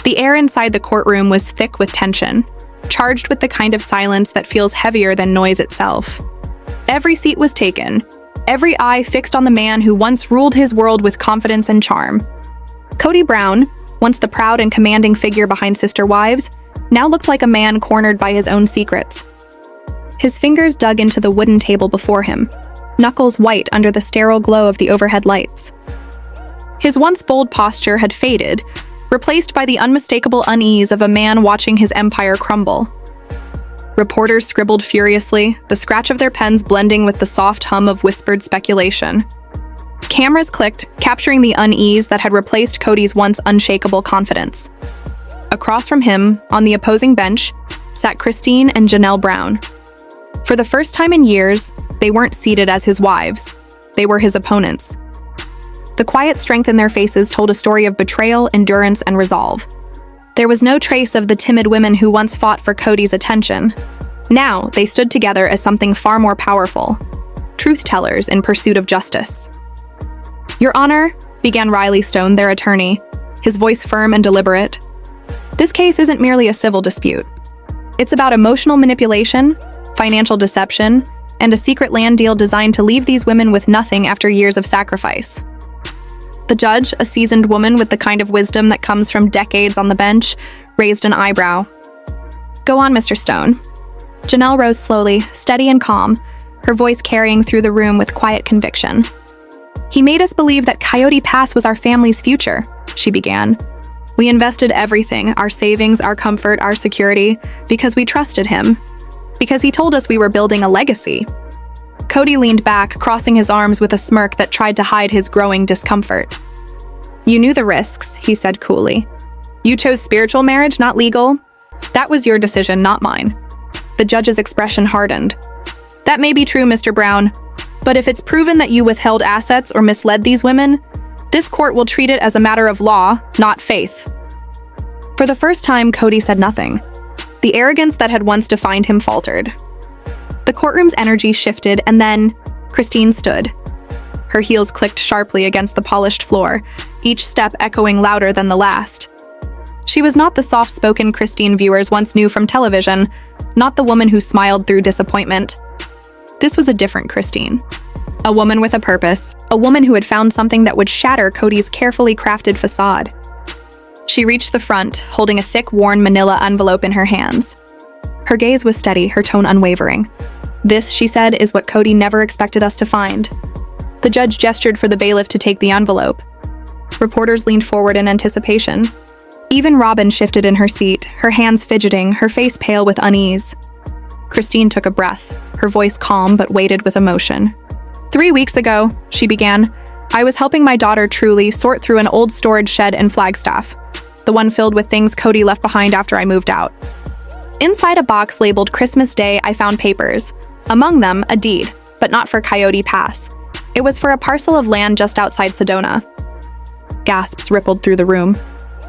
The air inside the courtroom was thick with tension, charged with the kind of silence that feels heavier than noise itself. Every seat was taken, every eye fixed on the man who once ruled his world with confidence and charm. Kody Brown, once the proud and commanding figure behind Sister Wives, now looked like a man cornered by his own secrets. His fingers dug into the wooden table before him, knuckles white under the sterile glow of the overhead lights. His once bold posture had faded, replaced by the unmistakable unease of a man watching his empire crumble. Reporters scribbled furiously, the scratch of their pens blending with the soft hum of whispered speculation. Cameras clicked, capturing the unease that had replaced Kody's once unshakable confidence. Across from him, on the opposing bench, sat Christine and Janelle Brown. For the first time in years, they weren't seated as his wives. They were his opponents. The quiet strength in their faces told a story of betrayal, endurance, and resolve. There was no trace of the timid women who once fought for Kody's attention. Now, they stood together as something far more powerful, truth-tellers in pursuit of justice. "Your Honor," began Riley Stone, their attorney, his voice firm and deliberate, "this case isn't merely a civil dispute. It's about emotional manipulation, financial deception, and a secret land deal designed to leave these women with nothing after years of sacrifice." The judge, a seasoned woman with the kind of wisdom that comes from decades on the bench, raised an eyebrow. "Go on, Mr. Stone." Janelle rose slowly, steady and calm, her voice carrying through the room with quiet conviction. "He made us believe that Coyote Pass was our family's future," she began. "We invested everything, our savings, our comfort, our security, because we trusted him. Because he told us we were building a legacy." Kody leaned back, crossing his arms with a smirk that tried to hide his growing discomfort. "You knew the risks," he said coolly. "You chose spiritual marriage, not legal. That was your decision, not mine." The judge's expression hardened. "That may be true, Mr. Brown, but if it's proven that you withheld assets or misled these women, this court will treat it as a matter of law, not faith." For the first time, Kody said nothing. The arrogance that had once defined him faltered. The courtroom's energy shifted, and then Christine stood. Her heels clicked sharply against the polished floor, each step echoing louder than the last. She was not the soft-spoken Christine viewers once knew from television, not the woman who smiled through disappointment. This was a different Christine. A woman with a purpose, a woman who had found something that would shatter Kody's carefully crafted facade. She reached the front, holding a thick, worn manila envelope in her hands. Her gaze was steady, her tone unwavering. "This," she said, "is what Kody never expected us to find." The judge gestured for the bailiff to take the envelope. Reporters leaned forward in anticipation. Even Robin shifted in her seat, her hands fidgeting, her face pale with unease. Christine took a breath, her voice calm but weighted with emotion. "3 weeks ago," she began, "I was helping my daughter Truly sort through an old storage shed in Flagstaff, the one filled with things Kody left behind after I moved out. Inside a box labeled Christmas Day, I found papers. Among them, a deed, but not for Coyote Pass. It was for a parcel of land just outside Sedona." Gasps rippled through the room.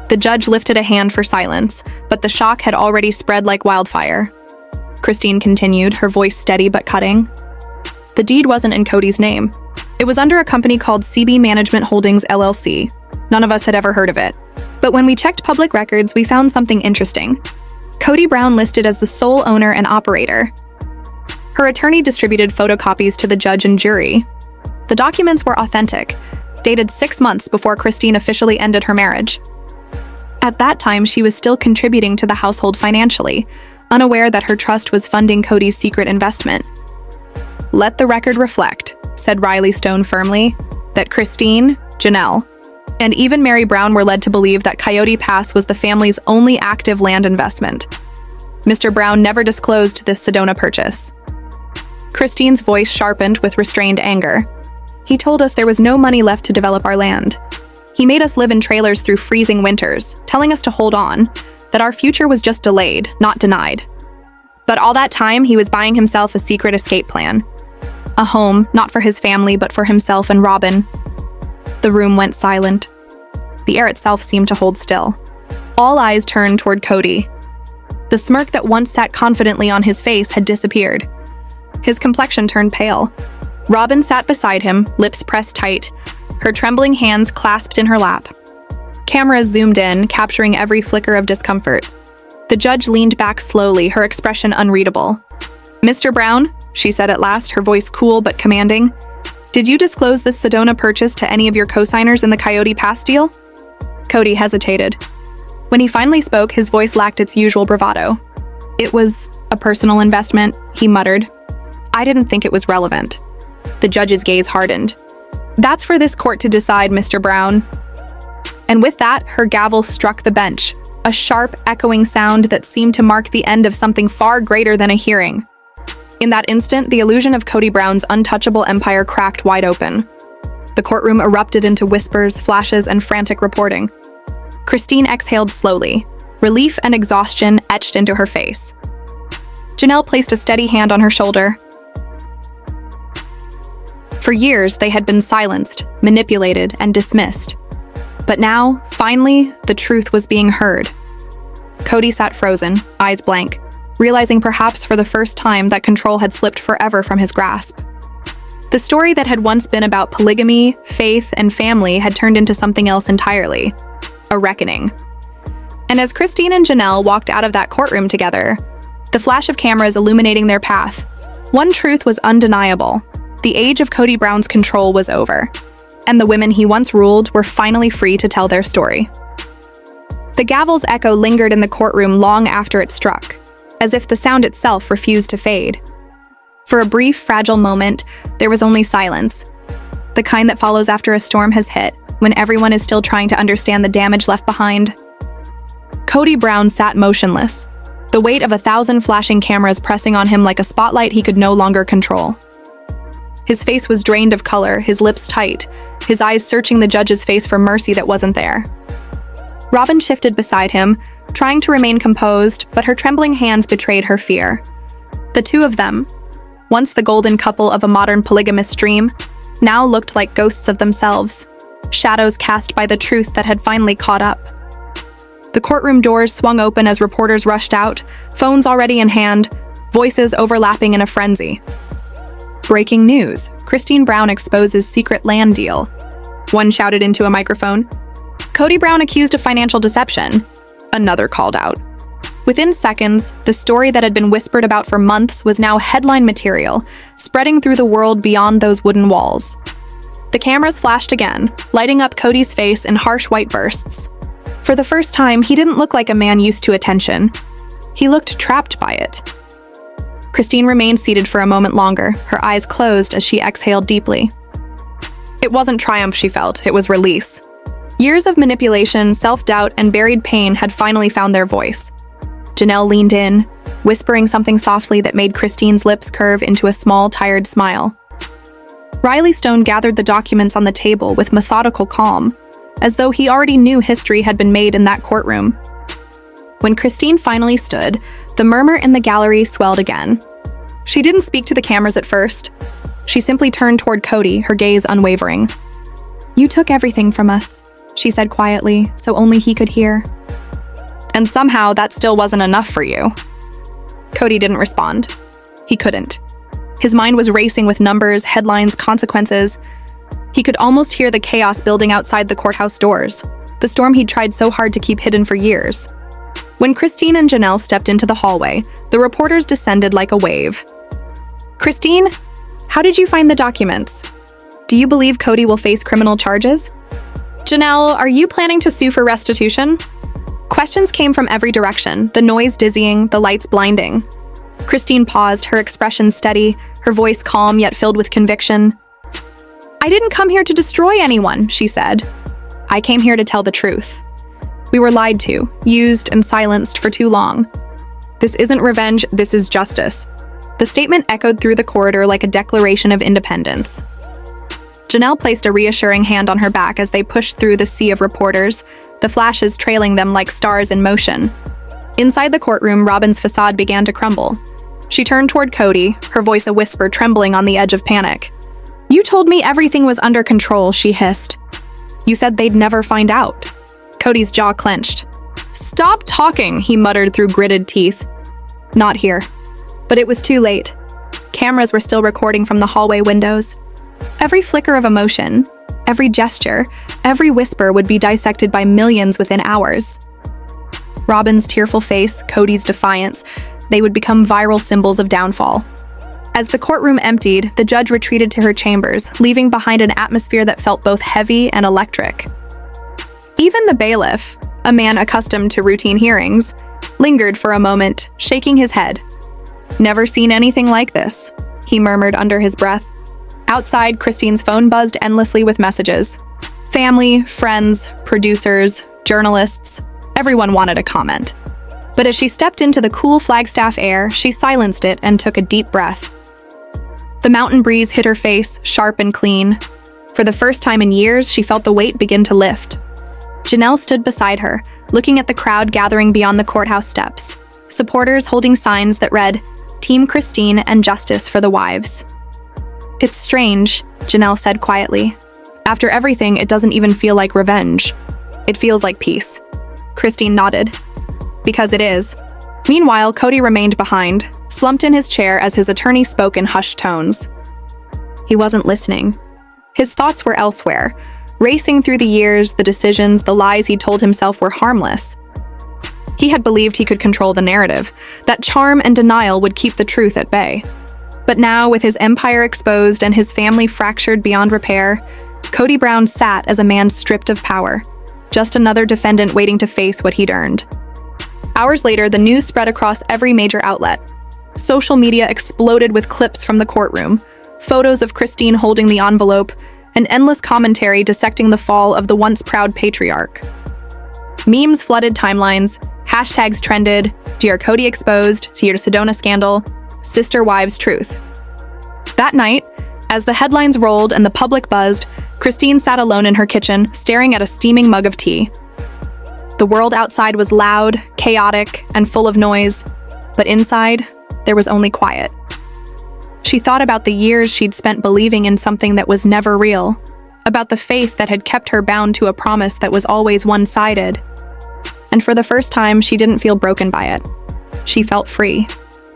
The judge lifted a hand for silence, but the shock had already spread like wildfire. Christine continued, her voice steady but cutting. "The deed wasn't in Kody's name. It was under a company called CB Management Holdings LLC. None of us had ever heard of it. But when we checked public records, we found something interesting. Kody Brown listed as the sole owner and operator." Her attorney distributed photocopies to the judge and jury. The documents were authentic, dated 6 months before Christine officially ended her marriage. At that time, she was still contributing to the household financially, unaware that her trust was funding Kody's secret investment. "Let the record reflect," said Riley Stone firmly, "that Christine, Janelle, and even Mary Brown were led to believe that Coyote Pass was the family's only active land investment. Mr. Brown never disclosed this Sedona purchase." Christine's voice sharpened with restrained anger. "He told us there was no money left to develop our land. He made us live in trailers through freezing winters, telling us to hold on, that our future was just delayed, not denied. But all that time, he was buying himself a secret escape plan. A home, not for his family, but for himself and Robin." The room went silent. The air itself seemed to hold still. All eyes turned toward Kody. The smirk that once sat confidently on his face had disappeared. His complexion turned pale. Robin sat beside him, lips pressed tight, her trembling hands clasped in her lap. Cameras zoomed in, capturing every flicker of discomfort. The judge leaned back slowly, her expression unreadable. "Mr. Brown," she said at last, her voice cool but commanding, "did you disclose this Sedona purchase to any of your co-signers in the Coyote Pass deal?" Kody hesitated. When he finally spoke, his voice lacked its usual bravado. "It was a personal investment," he muttered. "I didn't think it was relevant." The judge's gaze hardened. "That's for this court to decide, Mr. Brown." And with that, her gavel struck the bench, a sharp, echoing sound that seemed to mark the end of something far greater than a hearing. In that instant, the illusion of Kody Brown's untouchable empire cracked wide open. The courtroom erupted into whispers, flashes, and frantic reporting. Christine exhaled slowly, relief and exhaustion etched into her face. Janelle placed a steady hand on her shoulder. For years, they had been silenced, manipulated, and dismissed. But now, finally, the truth was being heard. Kody sat frozen, eyes blank, realizing perhaps for the first time that control had slipped forever from his grasp. The story that had once been about polygamy, faith, and family had turned into something else entirely. A reckoning. And as Christine and Janelle walked out of that courtroom together, the flash of cameras illuminating their path, one truth was undeniable. The age of Kody Brown's control was over, and the women he once ruled were finally free to tell their story. The gavel's echo lingered in the courtroom long after it struck, as if the sound itself refused to fade. For a brief, fragile moment, there was only silence, the kind that follows after a storm has hit, when everyone is still trying to understand the damage left behind. Kody Brown sat motionless, the weight of 1,000 flashing cameras pressing on him like a spotlight he could no longer control. His face was drained of color, his lips tight, his eyes searching the judge's face for mercy that wasn't there. Robin shifted beside him, trying to remain composed, but her trembling hands betrayed her fear. The two of them, once the golden couple of a modern polygamous dream, now looked like ghosts of themselves, shadows cast by the truth that had finally caught up. The courtroom doors swung open as reporters rushed out, phones already in hand, voices overlapping in a frenzy. "Breaking news. Christine Brown exposes secret land deal," one shouted into a microphone. "Kody Brown accused of financial deception," another called out. Within seconds, the story that had been whispered about for months was now headline material, spreading through the world beyond those wooden walls. The cameras flashed again, lighting up Kody's face in harsh white bursts. For the first time, he didn't look like a man used to attention. He looked trapped by it. Christine remained seated for a moment longer, her eyes closed as she exhaled deeply. It wasn't triumph she felt, it was release. Years of manipulation, self-doubt, and buried pain had finally found their voice. Janelle leaned in, whispering something softly that made Christine's lips curve into a small, tired smile. Riley Stone gathered the documents on the table with methodical calm, as though he already knew history had been made in that courtroom. When Christine finally stood, the murmur in the gallery swelled again. She didn't speak to the cameras at first. She simply turned toward Kody, her gaze unwavering. "You took everything from us," she said quietly, so only he could hear. "And somehow that still wasn't enough for you." Kody didn't respond. He couldn't. His mind was racing with numbers, headlines, consequences. He could almost hear the chaos building outside the courthouse doors, the storm he'd tried so hard to keep hidden for years. When Christine and Janelle stepped into the hallway, the reporters descended like a wave. "Christine, how did you find the documents? Do you believe Kody will face criminal charges? Janelle, are you planning to sue for restitution?" Questions came from every direction, the noise dizzying, the lights blinding. Christine paused, her expression steady, her voice calm yet filled with conviction. "I didn't come here to destroy anyone," she said. "I came here to tell the truth. We were lied to, used, and silenced for too long. This isn't revenge, this is justice." The statement echoed through the corridor like a declaration of independence. Janelle placed a reassuring hand on her back as they pushed through the sea of reporters, the flashes trailing them like stars in motion. Inside the courtroom, Robin's facade began to crumble. She turned toward Kody, her voice a whisper trembling on the edge of panic. "You told me everything was under control," she hissed. "You said they'd never find out." Kody's jaw clenched. "Stop talking," he muttered through gritted teeth. Not here. But it was too late. Cameras were still recording from the hallway windows. Every flicker of emotion, Every gesture, every whisper would be dissected by millions within hours. Robin's tearful face, Kody's defiance, they would become viral symbols of downfall. As the courtroom emptied, the judge retreated to her chambers, leaving behind an atmosphere that felt both heavy and electric. Even the bailiff, a man accustomed to routine hearings, lingered for a moment, shaking his head. "Never seen anything like this," he murmured under his breath. Outside, Christine's phone buzzed endlessly with messages. Family, friends, producers, journalists, everyone wanted a comment. But as she stepped into the cool Flagstaff air, she silenced it and took a deep breath. The mountain breeze hit her face, sharp and clean. For the first time in years, she felt the weight begin to lift. Janelle stood beside her, looking at the crowd gathering beyond the courthouse steps, supporters holding signs that read, "Team Christine and Justice for the Wives." "It's strange," Janelle said quietly. "After everything, it doesn't even feel like revenge. It feels like peace." Christine nodded. "Because it is." Meanwhile, Kody remained behind, slumped in his chair as his attorney spoke in hushed tones. He wasn't listening. His thoughts were elsewhere, racing through the years, the decisions, the lies he told himself were harmless. He had believed he could control the narrative, that charm and denial would keep the truth at bay. But now, with his empire exposed and his family fractured beyond repair, Kody Brown sat as a man stripped of power, just another defendant waiting to face what he'd earned. Hours later, the news spread across every major outlet. Social media exploded with clips from the courtroom, photos of Christine holding the envelope, and endless commentary dissecting the fall of the once proud patriarch. Memes flooded timelines, hashtags trended, "Dear Kody exposed," "Dear Sedona scandal," "Sister Wives truth." That night, as the headlines rolled and the public buzzed, Christine sat alone in her kitchen, staring at a steaming mug of tea. The world outside was loud, chaotic, and full of noise, but inside, there was only quiet. She thought about the years she'd spent believing in something that was never real, about the faith that had kept her bound to a promise that was always one-sided. And for the first time, she didn't feel broken by it. She felt free.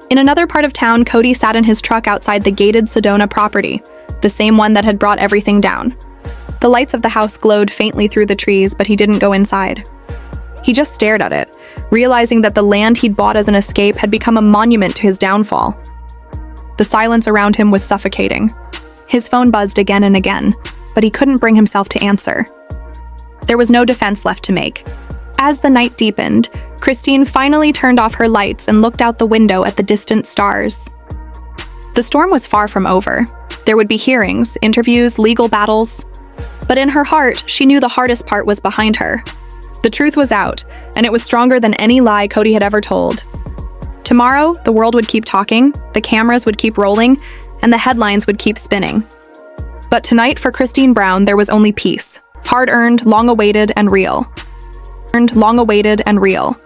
In another part of town, Kody sat in his truck outside the gated Sedona property, the same one that had brought everything down. The lights of the house glowed faintly through the trees, but he didn't go inside. He just stared at it, realizing that the land he'd bought as an escape had become a monument to his downfall. The silence around him was suffocating. His phone buzzed again and again, but he couldn't bring himself to answer. There was no defense left to make. As the night deepened, Christine finally turned off her lights and looked out the window at the distant stars. The storm was far from over. There would be hearings, interviews, legal battles. But in her heart, she knew the hardest part was behind her. The truth was out, and it was stronger than any lie Kody had ever told. Tomorrow, the world would keep talking, the cameras would keep rolling, and the headlines would keep spinning. But tonight, for Christine Brown, there was only peace. Hard-earned, long-awaited, and real.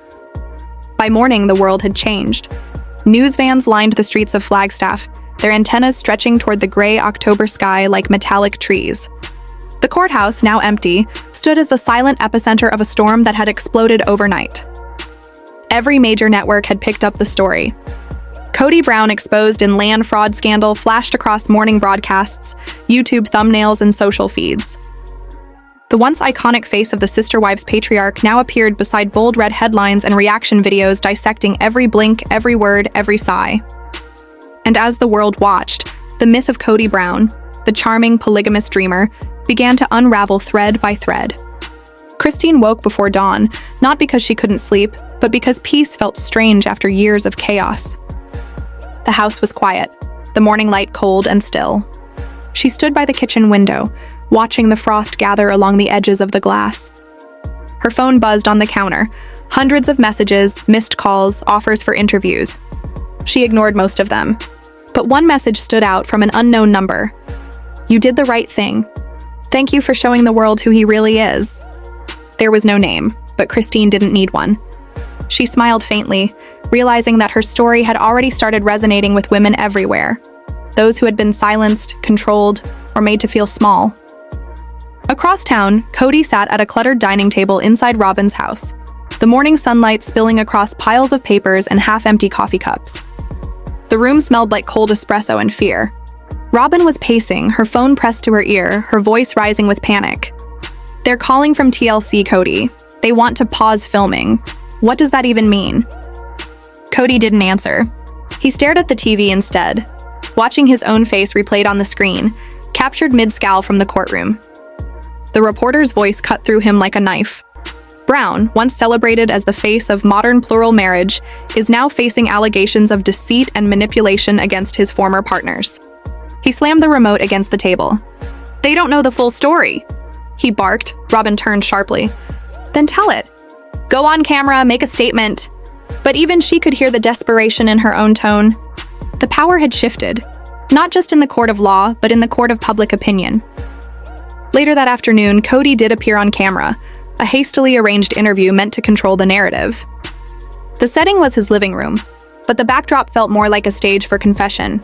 By morning, the world had changed. News vans lined the streets of Flagstaff, their antennas stretching toward the gray October sky like metallic trees. The courthouse, now empty, stood as the silent epicenter of a storm that had exploded overnight. Every major network had picked up the story. Kody Brown exposed in land fraud scandal flashed across morning broadcasts, YouTube thumbnails, and social feeds. The once iconic face of the Sister Wives patriarch now appeared beside bold red headlines and reaction videos dissecting every blink, every word, every sigh. And as the world watched, the myth of Kody Brown, the charming polygamous dreamer, began to unravel thread by thread. Christine woke before dawn, not because she couldn't sleep, but because peace felt strange after years of chaos. The house was quiet, the morning light cold and still. She stood by the kitchen window, watching the frost gather along the edges of the glass. Her phone buzzed on the counter, hundreds of messages, missed calls, offers for interviews. She ignored most of them. But one message stood out from an unknown number. "You did the right thing. Thank you for showing the world who he really is." There was no name, but Christine didn't need one. She smiled faintly, realizing that her story had already started resonating with women everywhere, those who had been silenced, controlled, or made to feel small. Across town, Kody sat at a cluttered dining table inside Robin's house, the morning sunlight spilling across piles of papers and half-empty coffee cups. The room smelled like cold espresso and fear. Robin was pacing, her phone pressed to her ear, her voice rising with panic. "They're calling from TLC, Kody. They want to pause filming. What does that even mean?" Kody didn't answer. He stared at the TV instead, watching his own face replayed on the screen, captured mid-scowl from the courtroom. The reporter's voice cut through him like a knife. Brown, once celebrated as the face of modern plural marriage, is now facing allegations of deceit and manipulation against his former partners. He slammed the remote against the table. "They don't know the full story," he barked. Robin turned sharply. "Then tell it. Go on camera, make a statement." But even she could hear the desperation in her own tone. The power had shifted, not just in the court of law, but in the court of public opinion. Later that afternoon, Kody did appear on camera, a hastily arranged interview meant to control the narrative. The setting was his living room, but the backdrop felt more like a stage for confession.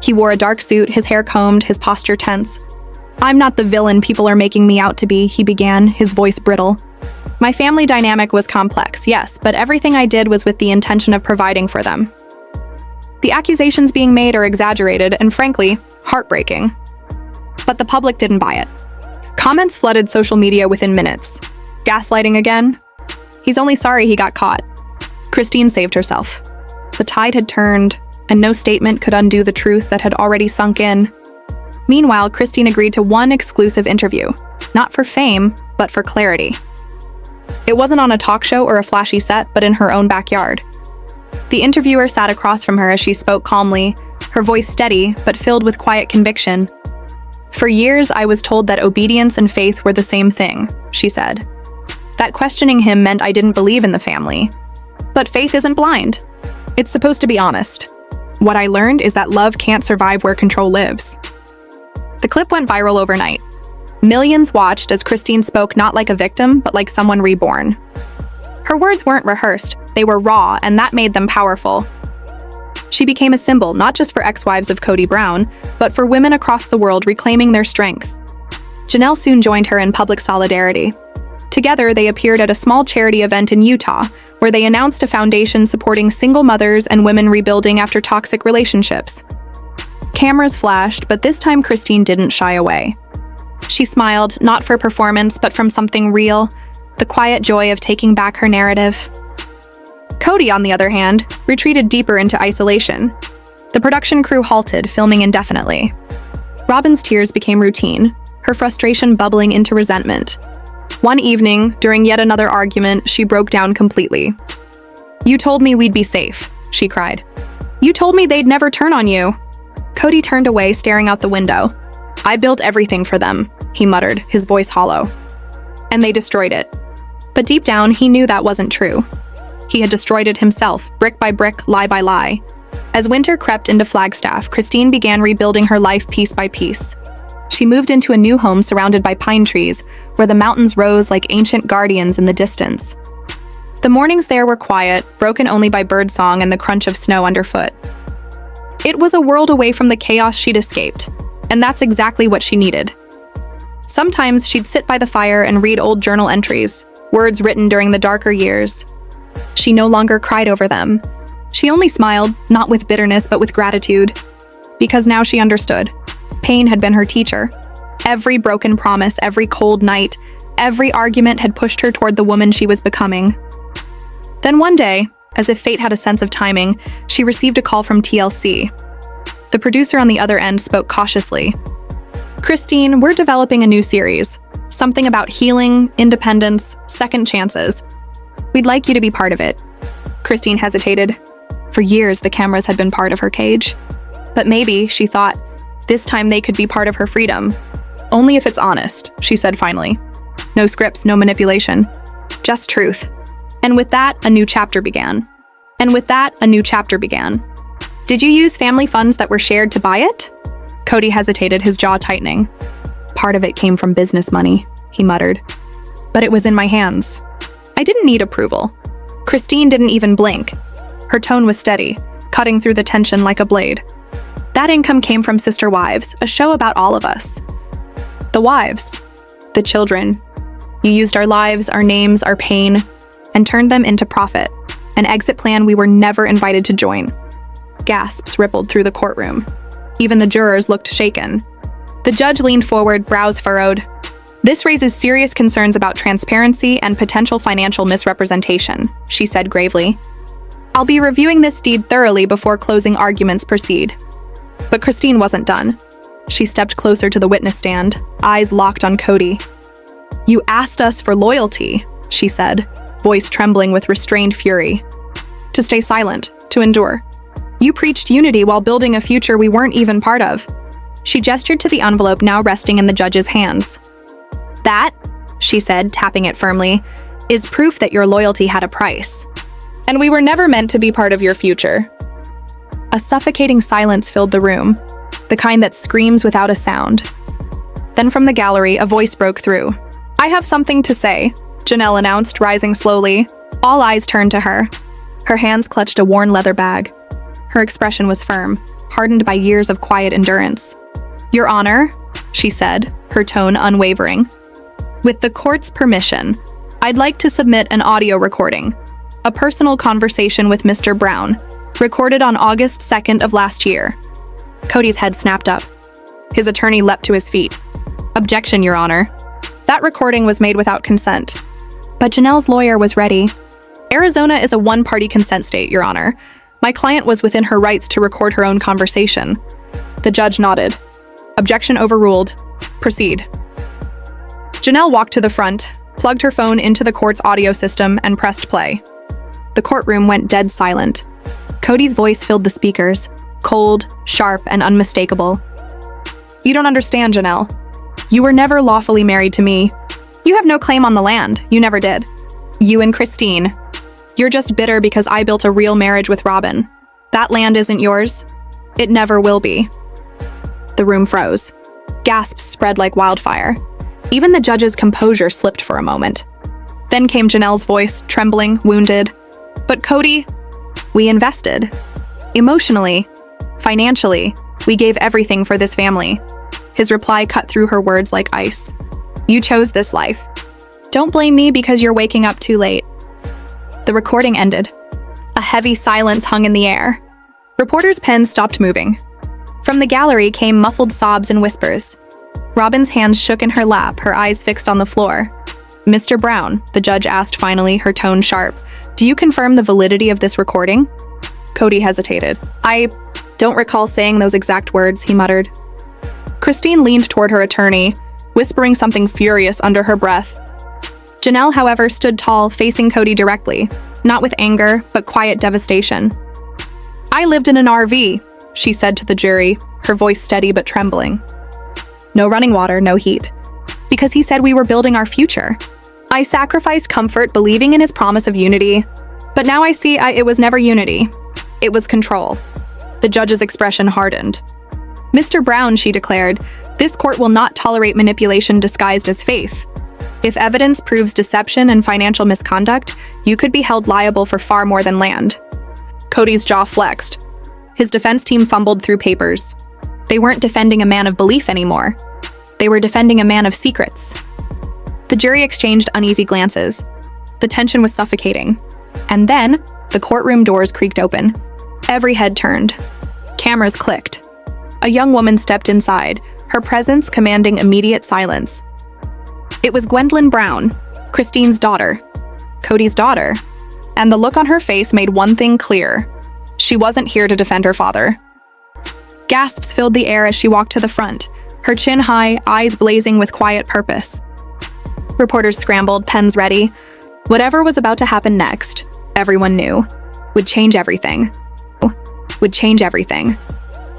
He wore a dark suit, his hair combed, his posture tense. "I'm not the villain people are making me out to be," he began, his voice brittle. "My family dynamic was complex, yes, but everything I did was with the intention of providing for them. The accusations being made are exaggerated and, frankly, heartbreaking." But the public didn't buy it. Comments flooded social media within minutes. Gaslighting again? He's only sorry he got caught. Christine saved herself. The tide had turned, and no statement could undo the truth that had already sunk in. Meanwhile, Christine agreed to one exclusive interview, not for fame, but for clarity. It wasn't on a talk show or a flashy set, but in her own backyard. The interviewer sat across from her as she spoke calmly, her voice steady, but filled with quiet conviction. "For years, I was told that obedience and faith were the same thing," she said. "That questioning him meant I didn't believe in the family. But faith isn't blind. It's supposed to be honest. What I learned is that love can't survive where control lives." The clip went viral overnight. Millions watched as Christine spoke not like a victim, but like someone reborn. Her words weren't rehearsed, they were raw, and that made them powerful. She became a symbol not just for ex-wives of Kody Brown, but for women across the world reclaiming their strength. Janelle soon joined her in public solidarity. Together, they appeared at a small charity event in Utah, where they announced a foundation supporting single mothers and women rebuilding after toxic relationships. Cameras flashed, but this time Christine didn't shy away. She smiled, not for performance, but from something real, the quiet joy of taking back her narrative. Kody, on the other hand, retreated deeper into isolation. The production crew halted, filming indefinitely. Robin's tears became routine, her frustration bubbling into resentment. One evening, during yet another argument, she broke down completely. "You told me we'd be safe," she cried. "You told me they'd never turn on you." Kody turned away, staring out the window. "I built everything for them," he muttered, his voice hollow. "And they destroyed it." But deep down, he knew that wasn't true. He had destroyed it himself, brick by brick, lie by lie. As winter crept into Flagstaff, Christine began rebuilding her life piece by piece. She moved into a new home surrounded by pine trees, where the mountains rose like ancient guardians in the distance. The mornings there were quiet, broken only by birdsong and the crunch of snow underfoot. It was a world away from the chaos she'd escaped, and that's exactly what she needed. Sometimes she'd sit by the fire and read old journal entries, words written during the darker years. She no longer cried over them. She only smiled, not with bitterness but with gratitude. Because now she understood. Pain had been her teacher. Every broken promise, every cold night, every argument had pushed her toward the woman she was becoming. Then one day, as if fate had a sense of timing, she received a call from TLC. The producer on the other end spoke cautiously. "Christine, we're developing a new series. Something about healing, independence, second chances. We'd like you to be part of it." Christine hesitated. For years, the cameras had been part of her cage. But maybe, she thought, this time they could be part of her freedom. "Only if it's honest," she said finally. "No scripts, no manipulation. Just truth." And with that, a new chapter began. "Did you use family funds that were shared to buy it?" Kody hesitated, his jaw tightening. "Part of it came from business money," he muttered. "But it was in my hands. I didn't need approval." Christine didn't even blink. Her tone was steady, cutting through the tension like a blade. "That income came from Sister Wives, a show about all of us. The wives, the children. You used our lives, our names, our pain, and turned them into profit, an exit plan we were never invited to join." Gasps rippled through the courtroom. Even the jurors looked shaken. The judge leaned forward, brows furrowed. "This raises serious concerns about transparency and potential financial misrepresentation," she said gravely. "I'll be reviewing this deed thoroughly before closing arguments proceed." But Christine wasn't done. She stepped closer to the witness stand, eyes locked on Kody. "You asked us for loyalty," she said, voice trembling with restrained fury. "To stay silent, to endure. You preached unity while building a future we weren't even part of." She gestured to the envelope now resting in the judge's hands. "That," she said, tapping it firmly, "is proof that your loyalty had a price. And we were never meant to be part of your future." A suffocating silence filled the room, the kind that screams without a sound. Then from the gallery, a voice broke through. "I have something to say," Janelle announced, rising slowly. All eyes turned to her. Her hands clutched a worn leather bag. Her expression was firm, hardened by years of quiet endurance. "Your Honor," she said, her tone unwavering. "With the court's permission, I'd like to submit an audio recording, a personal conversation with Mr. Brown, recorded on August 2nd of last year." Kody's head snapped up. His attorney leapt to his feet. "Objection, Your Honor. That recording was made without consent." But Janelle's lawyer was ready. "Arizona is a one-party consent state, Your Honor. My client was within her rights to record her own conversation." The judge nodded. "Objection overruled. Proceed." Janelle walked to the front, plugged her phone into the court's audio system, and pressed play. The courtroom went dead silent. Kody's voice filled the speakers, cold, sharp, and unmistakable. "You don't understand, Janelle. You were never lawfully married to me. You have no claim on the land. You never did. You and Christine. You're just bitter because I built a real marriage with Robin. That land isn't yours. It never will be." The room froze. Gasps spread like wildfire. Even the judge's composure slipped for a moment. Then came Janelle's voice, trembling, wounded. "But Kody, we invested. Emotionally, financially, we gave everything for this family." His reply cut through her words like ice. "You chose this life. Don't blame me because you're waking up too late." The recording ended. A heavy silence hung in the air. Reporters' pens stopped moving. From the gallery came muffled sobs and whispers. Robin's hands shook in her lap, her eyes fixed on the floor. "Mr. Brown," the judge asked finally, her tone sharp, "do you confirm the validity of this recording?" Kody hesitated. "I don't recall saying those exact words," he muttered. Christine leaned toward her attorney, whispering something furious under her breath. Janelle, however, stood tall, facing Kody directly, not with anger, but quiet devastation. "I lived in an RV," she said to the jury, her voice steady but trembling. "No running water, no heat. Because he said we were building our future. I sacrificed comfort believing in his promise of unity, but now I see it was never unity. It was control." The judge's expression hardened. "Mr. Brown," she declared, "this court will not tolerate manipulation disguised as faith. If evidence proves deception and financial misconduct, you could be held liable for far more than land." Kody's jaw flexed. His defense team fumbled through papers. They weren't defending a man of belief anymore. They were defending a man of secrets. The jury exchanged uneasy glances. The tension was suffocating. And then, the courtroom doors creaked open. Every head turned. Cameras clicked. A young woman stepped inside, her presence commanding immediate silence. It was Gwendolyn Brown, Christine's daughter. Kody's daughter. And the look on her face made one thing clear. She wasn't here to defend her father. Gasps filled the air as she walked to the front, her chin high, eyes blazing with quiet purpose. Reporters scrambled, pens ready. Whatever was about to happen next, everyone knew, would change everything. Would change everything.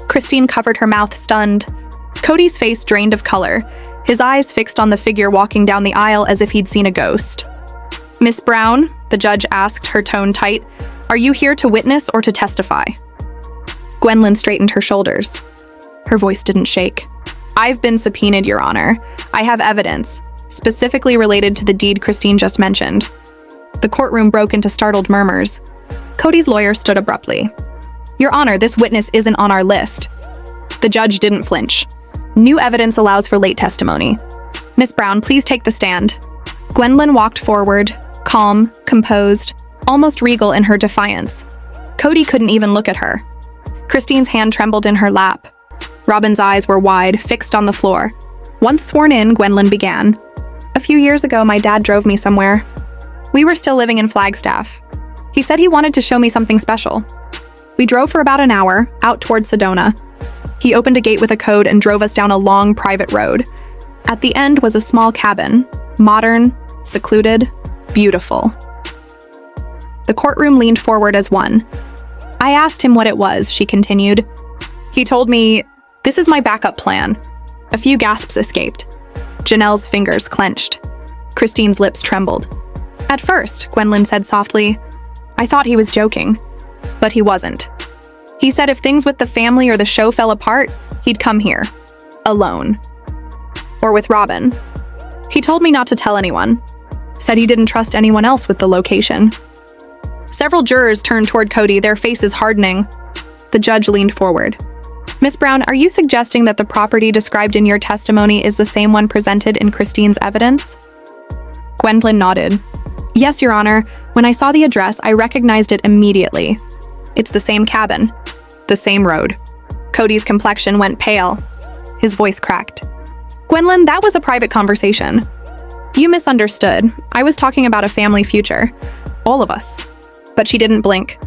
Christine covered her mouth, stunned. Kody's face drained of color, his eyes fixed on the figure walking down the aisle as if he'd seen a ghost. "Miss Brown," the judge asked, her tone tight, "are you here to witness or to testify?" Gwendolyn straightened her shoulders. Her voice didn't shake. "I've been subpoenaed, Your Honor. I have evidence, specifically related to the deed Christine just mentioned." The courtroom broke into startled murmurs. Kody's lawyer stood abruptly. "Your Honor, this witness isn't on our list." The judge didn't flinch. "New evidence allows for late testimony. Miss Brown, please take the stand." Gwendolyn walked forward, calm, composed, almost regal in her defiance. Kody couldn't even look at her. Christine's hand trembled in her lap. Robin's eyes were wide, fixed on the floor. Once sworn in, Gwendolyn began. "A few years ago, my dad drove me somewhere. We were still living in Flagstaff. He said he wanted to show me something special. We drove for about an hour, out toward Sedona. He opened a gate with a code and drove us down a long, private road. At the end was a small cabin, modern, secluded, beautiful." The courtroom leaned forward as one. "I asked him what it was," she continued. "He told me, 'This is my backup plan.'" A few gasps escaped. Janelle's fingers clenched. Christine's lips trembled. "At first," Gwendolyn said softly, "I thought he was joking. But he wasn't. He said if things with the family or the show fell apart, he'd come here. Alone. Or with Robin. He told me not to tell anyone. Said he didn't trust anyone else with the location." Several jurors turned toward Kody, their faces hardening. The judge leaned forward. "Miss Brown, are you suggesting that the property described in your testimony is the same one presented in Christine's evidence?" Gwendolyn nodded. "Yes, Your Honor. When I saw the address, I recognized it immediately. It's the same cabin. The same road." Kody's complexion went pale. His voice cracked. "Gwendolyn, that was a private conversation. You misunderstood. I was talking about a family future. All of us." But she didn't blink.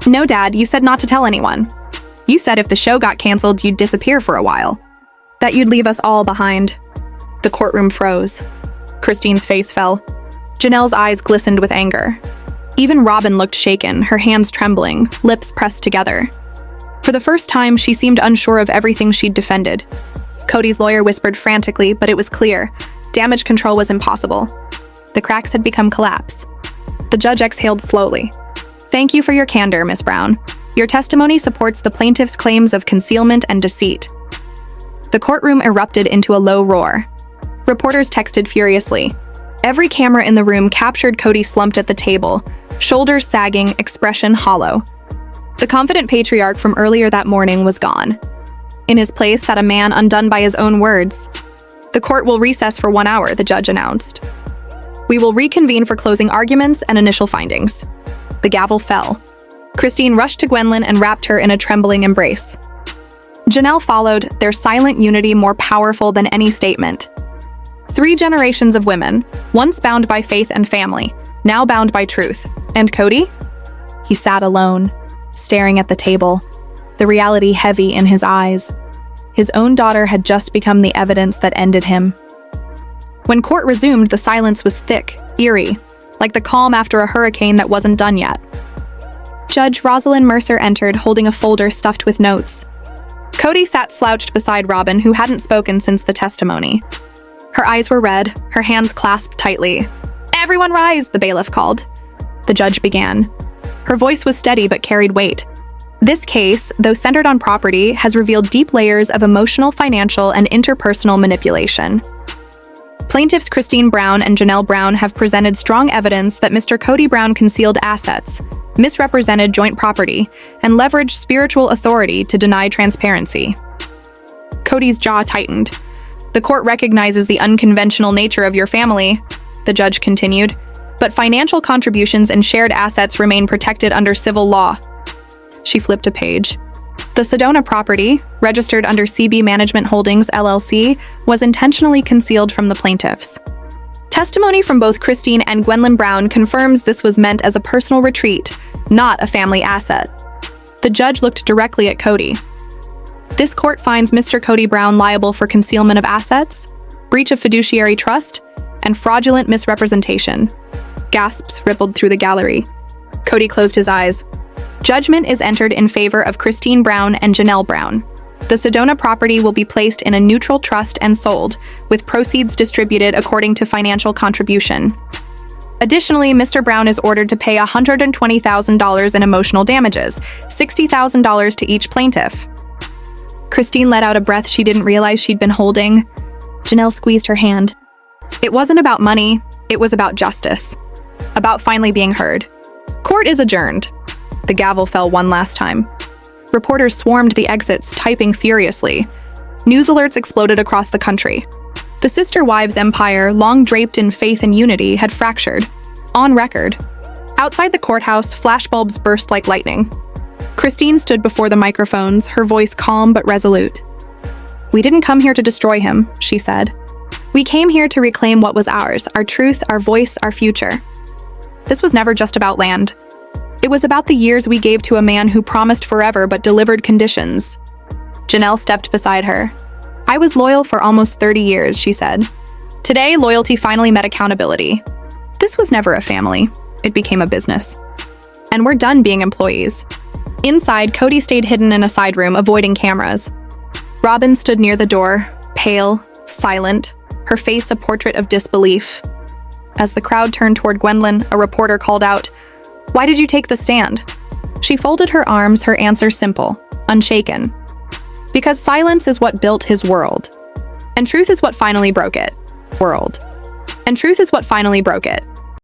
"No, Dad, you said not to tell anyone. You said if the show got canceled, you'd disappear for a while. That you'd leave us all behind." The courtroom froze. Christine's face fell. Janelle's eyes glistened with anger. Even Robin looked shaken, her hands trembling, lips pressed together. For the first time, she seemed unsure of everything she'd defended. Kody's lawyer whispered frantically, but it was clear. Damage control was impossible. The cracks had become collapse. The judge exhaled slowly. "Thank you for your candor, Miss Brown. Your testimony supports the plaintiff's claims of concealment and deceit." The courtroom erupted into a low roar. Reporters texted furiously. Every camera in the room captured Kody slumped at the table, shoulders sagging, expression hollow. The confident patriarch from earlier that morning was gone. In his place sat a man undone by his own words. "The court will recess for 1 hour," the judge announced. "We will reconvene for closing arguments and initial findings." The gavel fell. Christine rushed to Gwendolyn and wrapped her in a trembling embrace. Janelle followed, their silent unity more powerful than any statement. 3 generations of women, once bound by faith and family, now bound by truth. And Kody? He sat alone, staring at the table, the reality heavy in his eyes. His own daughter had just become the evidence that ended him. When court resumed, the silence was thick, eerie, like the calm after a hurricane that wasn't done yet. Judge Rosalind Mercer entered, holding a folder stuffed with notes. Kody sat slouched beside Robin, who hadn't spoken since the testimony. Her eyes were red, her hands clasped tightly. "Everyone rise," the bailiff called. The judge began. Her voice was steady but carried weight. "This case, though centered on property, has revealed deep layers of emotional, financial, and interpersonal manipulation. Plaintiffs Christine Brown and Janelle Brown have presented strong evidence that Mr. Kody Brown concealed assets, misrepresented joint property, and leveraged spiritual authority to deny transparency." Kody's jaw tightened. "The court recognizes the unconventional nature of your family," the judge continued, "but financial contributions and shared assets remain protected under civil law." She flipped a page. "The Sedona property, registered under CB Management Holdings, LLC, was intentionally concealed from the plaintiffs. Testimony from both Christine and Gwendolyn Brown confirms this was meant as a personal retreat, not a family asset." The judge looked directly at Kody. "This court finds Mr. Kody Brown liable for concealment of assets, breach of fiduciary trust, and fraudulent misrepresentation." Gasps rippled through the gallery. Kody closed his eyes. "Judgment is entered in favor of Christine Brown and Janelle Brown. The Sedona property will be placed in a neutral trust and sold, with proceeds distributed according to financial contribution. Additionally, Mr. Brown is ordered to pay $120,000 in emotional damages, $60,000 to each plaintiff." Christine let out a breath she didn't realize she'd been holding. Janelle squeezed her hand. "It wasn't about money, it was about justice. About finally being heard. Court is adjourned." The gavel fell one last time. Reporters swarmed the exits, typing furiously. News alerts exploded across the country. The sister wives' empire, long draped in faith and unity, had fractured. On record. Outside the courthouse, flashbulbs burst like lightning. Christine stood before the microphones, her voice calm but resolute. "We didn't come here to destroy him," she said. "We came here to reclaim what was ours, our truth, our voice, our future." This was never just about land. It was about the years we gave to a man who promised forever but delivered conditions. Janelle stepped beside her. "I was loyal for almost 30 years, she said. Today, loyalty finally met accountability. This was never a family. It became a business. And we're done being employees." Inside, Kody stayed hidden in a side room, avoiding cameras. Robin stood near the door, pale, silent, her face a portrait of disbelief. As the crowd turned toward Gwendolyn, a reporter called out, "Why did you take the stand?" She folded her arms, her answer simple, unshaken. "Because silence is what built his world. And truth is what finally broke it. World. And truth is what finally broke it."